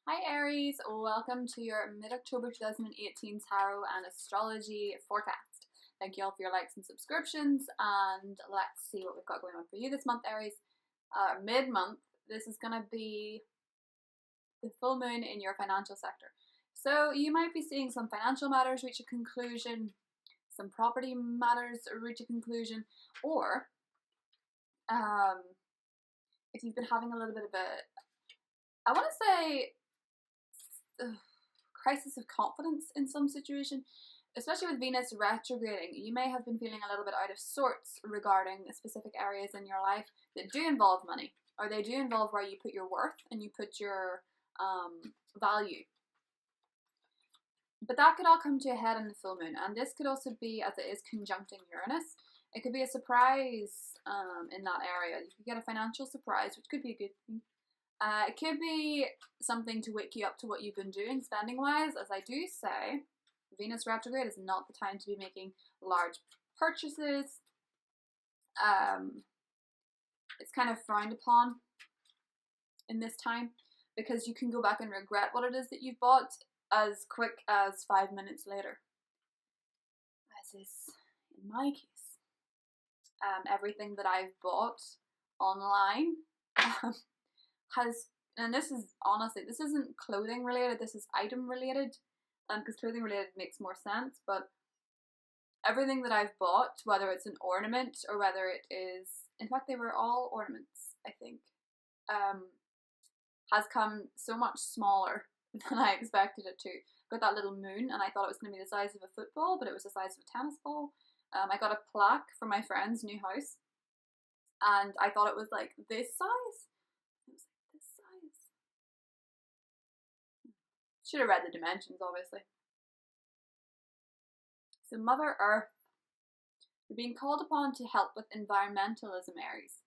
Hi Aries, welcome to your mid-October 2018 Tarot and Astrology forecast. Thank you all for your likes and subscriptions, and let's see what we've got going on for you this month, Aries. Mid-month, this is going to be the full moon in your financial sector. So you might be seeing some financial matters reach a conclusion, some property matters reach a conclusion, or if you've been having a little bit of I want to say, crisis of confidence in some situation, especially with Venus retrograding. You may have been feeling a little bit out of sorts regarding specific areas in your life that do involve money, or they do involve where you put your worth and you put your value. But that could all come to a head in the full moon, and this could also be, as it is conjuncting Uranus, it could be a surprise in that area. You could get a financial surprise, which could be a good thing. It could be something to wake you up to what you've been doing spending-wise. As I do say, Venus retrograde is not the time to be making large purchases. It's kind of frowned upon in this time because you can go back and regret what it is that you've bought as quick as 5 minutes later. As is in my case. Everything that I've bought online and this is honestly, this isn't clothing related, this is item related, because clothing related makes more sense, but everything that I've bought, whether it's an ornament or whether it is, in fact they were all ornaments, I think, has come so much smaller than I expected it to. Got that little moon and I thought it was going to be the size of a football, but it was the size of a tennis ball. I got a plaque for my friend's new house and I thought it was like this size. Should have read the dimensions, obviously. So Mother Earth, you're being called upon to help with environmentalism, Aries.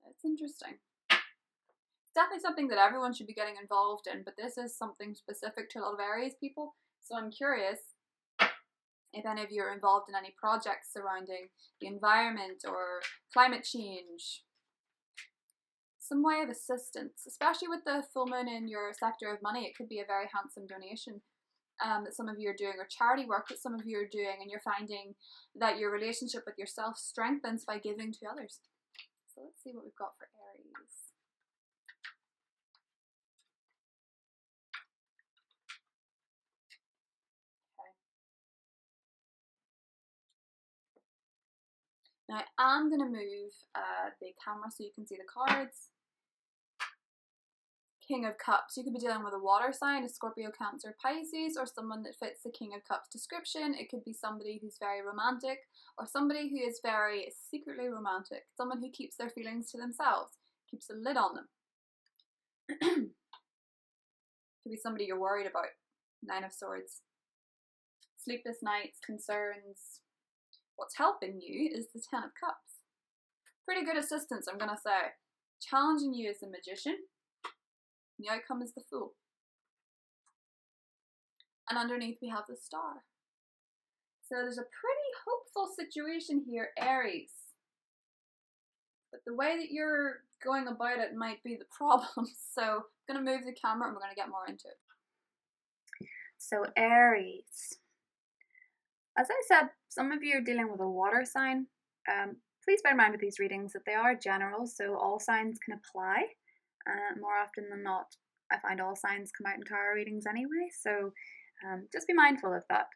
That's interesting. It's definitely something that everyone should be getting involved in, but this is something specific to a lot of Aries people. So I'm curious if any of you are involved in any projects surrounding the environment or climate change. Some way of assistance, especially with the full moon in your sector of money. It could be a very handsome donation that some of you are doing, or charity work that some of you are doing, and you're finding that your relationship with yourself strengthens by giving to others. So let's see what we've got for Aries. Okay. Now I'm going to move the camera so you can see the cards. King of Cups. You could be dealing with a water sign, a Scorpio, Cancer, Pisces, or someone that fits the King of Cups description. It could be somebody who's very romantic, or somebody who is very secretly romantic. Someone who keeps their feelings to themselves, keeps a lid on them. Could be somebody you're worried about. Nine of Swords. Sleepless nights, concerns. What's helping you is the Ten of Cups. Pretty good assistance, I'm going to say. Challenging you is the Magician. The outcome is the Fool. And underneath we have the Star. So there's a pretty hopeful situation here, Aries. But the way that you're going about it might be the problem. So I'm going to move the camera and we're going to get more into it. So Aries. As I said, some of you are dealing with a water sign. Please bear in mind with these readings that they are general, so all signs can apply. More often than not, I find all signs come out in tarot readings anyway, so just be mindful of that.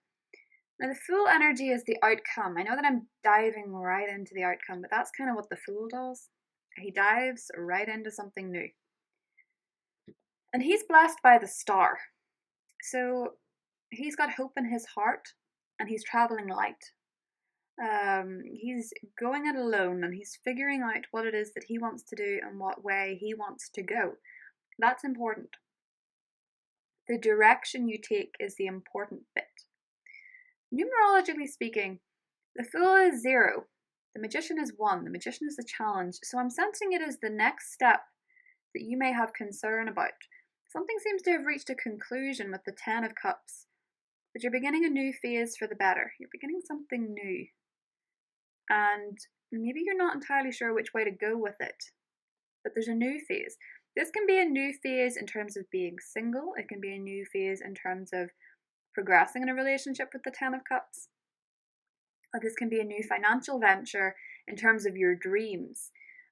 Now, the Fool energy is the outcome. I know that I'm diving right into the outcome, but that's kind of what the Fool does. He dives right into something new. And he's blessed by the Star. So he's got hope in his heart, and he's traveling light. He's going it alone and he's figuring out what it is that he wants to do and what way he wants to go. That's important. The direction you take is the important bit. Numerologically speaking, the Fool is 0. The Magician is 1. The Magician is the challenge. So I'm sensing it as the next step that you may have concern about. Something seems to have reached a conclusion with the Ten of Cups. But you're beginning a new phase for the better. You're beginning something new. And maybe you're not entirely sure which way to go with it. But there's a new phase. This can be a new phase in terms of being single. It can be a new phase in terms of progressing in a relationship with the Ten of Cups. Or this can be a new financial venture in terms of your dreams.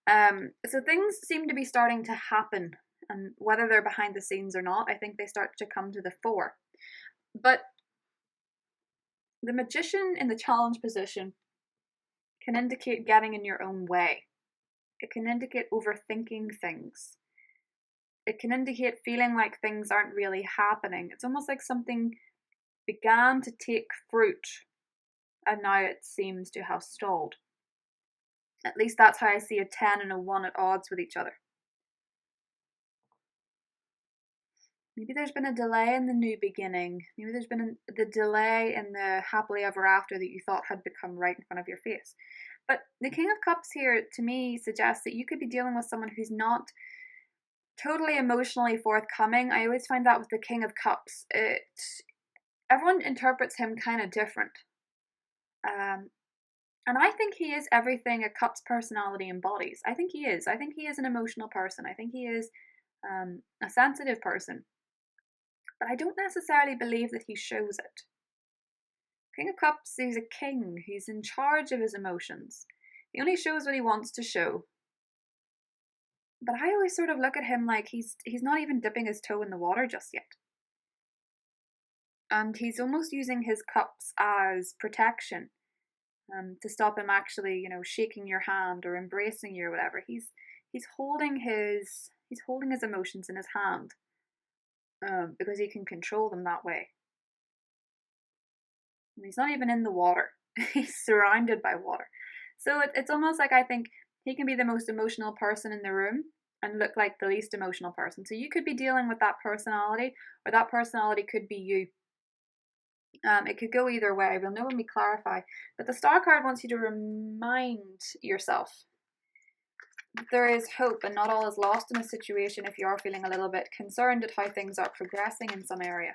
So things seem to be starting to happen, and whether they're behind the scenes or not, I think they start to come to the fore. But the Magician in the challenge position can indicate getting in your own way. It can indicate overthinking things. It can indicate feeling like things aren't really happening. It's almost like something began to take fruit and now it seems to have stalled. At least that's how I see a 10 and a 1 at odds with each other. Maybe there's been a delay in the new beginning. Maybe there's been the delay in the happily ever after that you thought had become right in front of your face. But the King of Cups here, to me, suggests that you could be dealing with someone who's not totally emotionally forthcoming. I always find that with the King of Cups. Everyone interprets him kind of different. And I think he is everything a Cups personality embodies. I think he is. I think he is an emotional person. I think he is a sensitive person. But I don't necessarily believe that he shows it. King of Cups, he's a king. He's in charge of his emotions. He only shows what he wants to show. But I always sort of look at him like he's not even dipping his toe in the water just yet. And he's almost using his cups as protection. To stop him actually, shaking your hand or embracing you or whatever. He's holding his emotions in his hand, because he can control them that way. And he's not even in the water; he's surrounded by water. So it's almost like I think he can be the most emotional person in the room and look like the least emotional person. So you could be dealing with that personality, or that personality could be you. It could go either way. We'll know when we clarify. But the Star card wants you to remind yourself that there is hope and not all is lost in a situation if you are feeling a little bit concerned at how things are progressing in some area.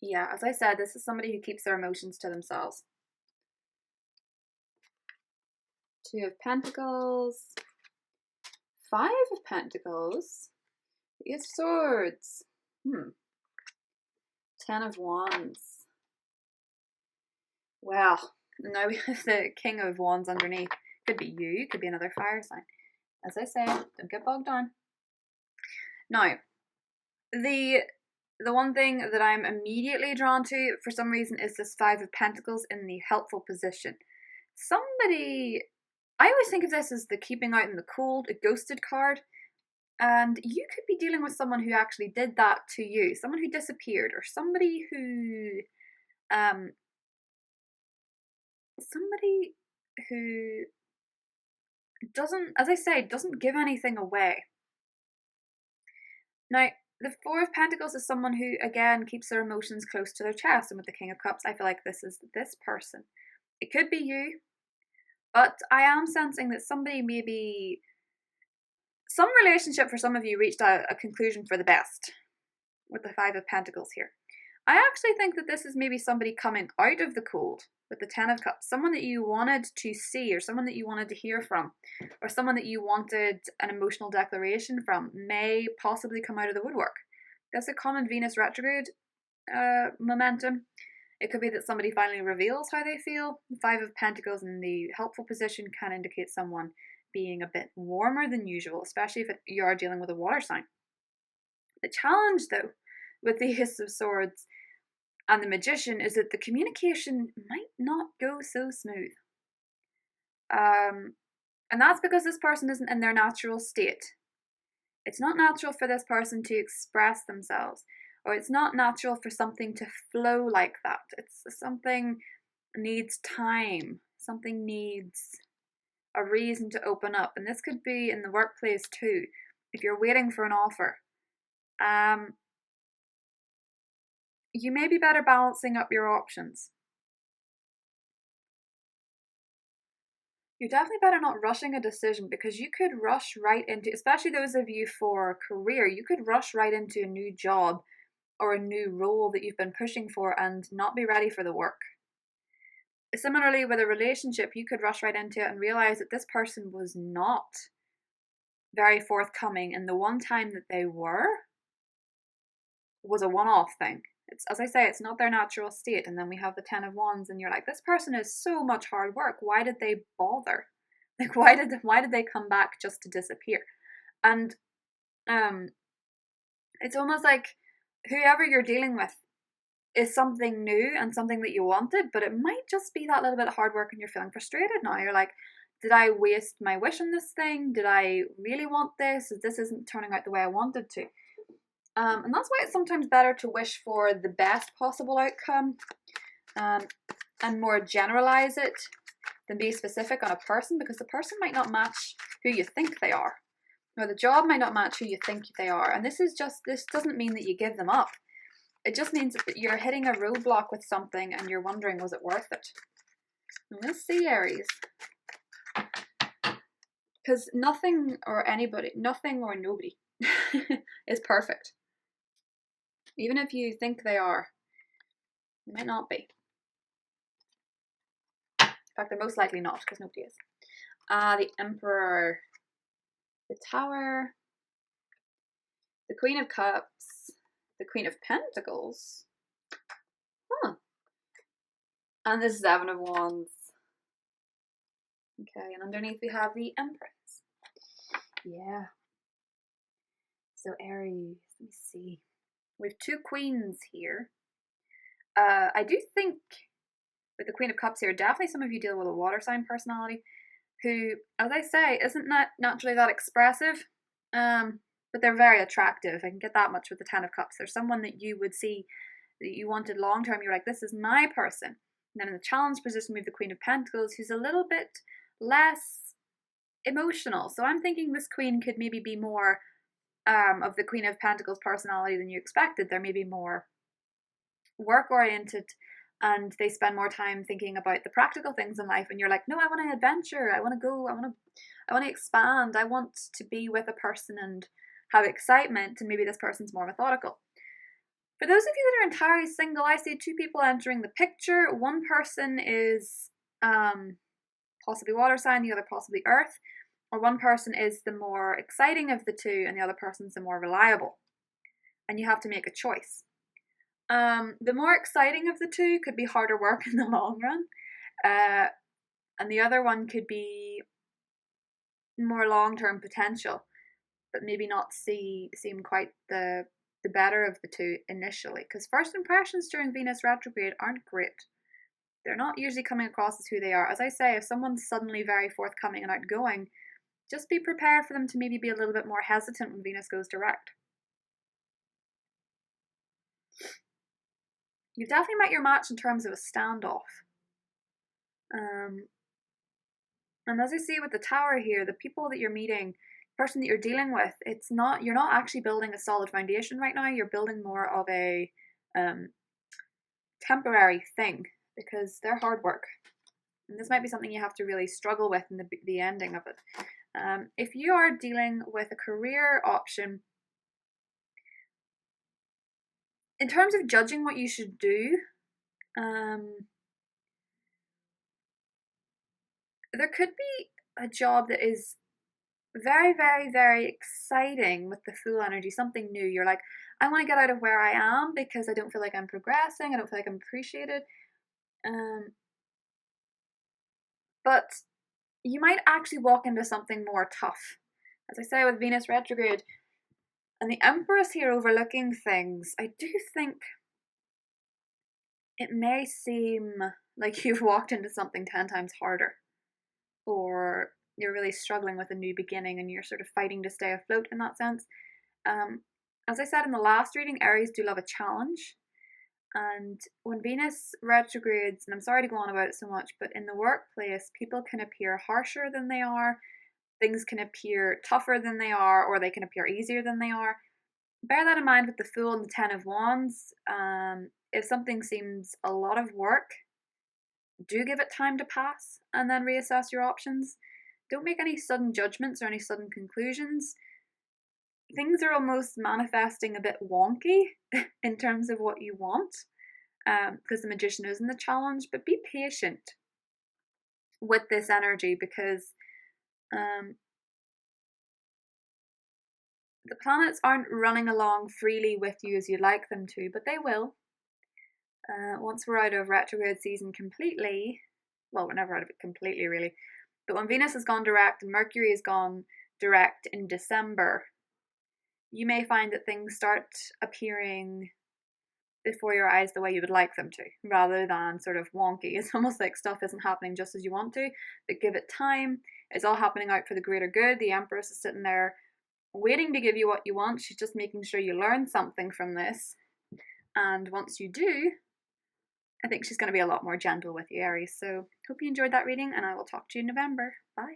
Yeah, as I said, this is somebody who keeps their emotions to themselves. 2 of Pentacles, 5 of Pentacles, 8 of Swords, 10 of Wands. Well, now we have the King of Wands underneath. Could be you, could be another fire sign. As I say, don't get bogged down. Now, the one thing that I'm immediately drawn to for some reason is this 5 of Pentacles in the helpful position. Somebody, I always think of this as the keeping out in the cold, a ghosted card. And you could be dealing with someone who actually did that to you. Someone who disappeared, or somebody who doesn't, as I say, doesn't give anything away. Now, the 4 of Pentacles is someone who, again, keeps their emotions close to their chest. And with the King of Cups, I feel like this is this person. It could be you, but I am sensing that somebody maybe, some relationship for some of you reached a conclusion for the best with the 5 of Pentacles here. I actually think that this is maybe somebody coming out of the cold with the 10 of Cups. Someone that you wanted to see, or someone that you wanted to hear from, or someone that you wanted an emotional declaration from may possibly come out of the woodwork. There's a common Venus retrograde momentum. It could be that somebody finally reveals how they feel. The 5 of Pentacles in the helpful position can indicate someone being a bit warmer than usual, especially if you are dealing with a water sign. The challenge, though, with the Ace of Swords and the Magician is that the communication might not go so smooth. And that's because this person isn't in their natural state. It's not natural for this person to express themselves, or it's not natural for something to flow like that. It's something needs time. Something needs a reason to open up. And this could be in the workplace too. If you're waiting for an offer, you may be better balancing up your options. You're definitely better not rushing a decision, because you could rush right into, especially those of you for career, you could rush right into a new job or a new role that you've been pushing for and not be ready for the work. Similarly, with a relationship, you could rush right into it and realize that this person was not very forthcoming, and the one time that they were was a one-off thing. It's, as I say, it's not their natural state. And then we have the 10 of Wands, and you're like, this person is so much hard work. Why did they bother? Like, why did they come back just to disappear? And it's almost like whoever you're dealing with is something new and something that you wanted, but it might just be that little bit of hard work and you're feeling frustrated now. You're like, did I waste my wish on this thing? Did I really want this? This isn't turning out the way I wanted to. And that's why it's sometimes better to wish for the best possible outcome, and more generalize it than be specific on a person, because the person might not match who you think they are, or the job might not match who you think they are. And this doesn't mean that you give them up. It just means that you're hitting a roadblock with something and you're wondering, was it worth it? And let's see, Aries. Because nothing or nobody is perfect. Even if you think they are, they might not be. In fact, they're most likely not, because nobody is. The Emperor, the Tower, the Queen of Cups, the Queen of Pentacles, and the Seven of Wands. Okay, and underneath we have the Empress. Yeah. So Aries, let me see. We have two queens here. I do think with the Queen of Cups here, definitely some of you deal with a water sign personality who, as I say, isn't naturally that expressive, but they're very attractive. I can get that much with the Ten of Cups. There's someone that you would see that you wanted long term. You're like, this is my person. And then in the challenge position, we have the Queen of Pentacles, who's a little bit less emotional. So I'm thinking this queen could maybe be more of the Queen of Pentacles personality than you expected. They're maybe more work oriented, and they spend more time thinking about the practical things in life. And you're like, no, I want to adventure. I want to go. I want to expand. I want to be with a person and have excitement. And maybe this person's more methodical. For those of you that are entirely single, I see two people entering the picture. One person is possibly water sign, the other possibly earth. Or one person is the more exciting of the two and the other person's the more reliable. And you have to make a choice. The more exciting of the two could be harder work in the long run. And the other one could be more long-term potential, but maybe not seem quite the better of the two initially. Because first impressions during Venus retrograde aren't great. They're not usually coming across as who they are. As I say, if someone's suddenly very forthcoming and outgoing, just be prepared for them to maybe be a little bit more hesitant when Venus goes direct. You've definitely met your match in terms of a standoff. And as I see with the Tower here, the people that you're meeting, the person that you're dealing with, you're not actually building a solid foundation right now. You're building more of a temporary thing, because they're hard work. And this might be something you have to really struggle with in the ending of it. If you are dealing with a career option, in terms of judging what you should do, there could be a job that is very, very, very exciting with the Fool energy, something new. You're like, I want to get out of where I am because I don't feel like I'm progressing. I don't feel like I'm appreciated. But you might actually walk into something more tough. As I say, with Venus retrograde and the Empress here overlooking things, I do think it may seem like you've walked into something 10 times harder, or you're really struggling with a new beginning and you're sort of fighting to stay afloat in that sense. As I said in the last reading, Aries do love a challenge. And when Venus retrogrades, and I'm sorry to go on about it so much, but in the workplace, people can appear harsher than they are. Things can appear tougher than they are, or they can appear easier than they are. Bear that in mind with the Fool and the Ten of Wands. If something seems a lot of work, do give it time to pass and then reassess your options. Don't make any sudden judgments or any sudden conclusions. Things are almost manifesting a bit wonky in terms of what you want, because the Magician is in the challenge, but be patient with this energy, because the planets aren't running along freely with you as you'd like them to, but they will. Once we're out of retrograde season completely, well, we're never out of it completely, really, but when Venus has gone direct and Mercury has gone direct in December, you may find that things start appearing before your eyes the way you would like them to, rather than sort of wonky. It's almost like stuff isn't happening just as you want to, but give it time. It's all happening out for the greater good. The Empress is sitting there waiting to give you what you want. She's just making sure you learn something from this. And once you do, I think she's going to be a lot more gentle with you, Aries. So hope you enjoyed that reading, and I will talk to you in November. Bye.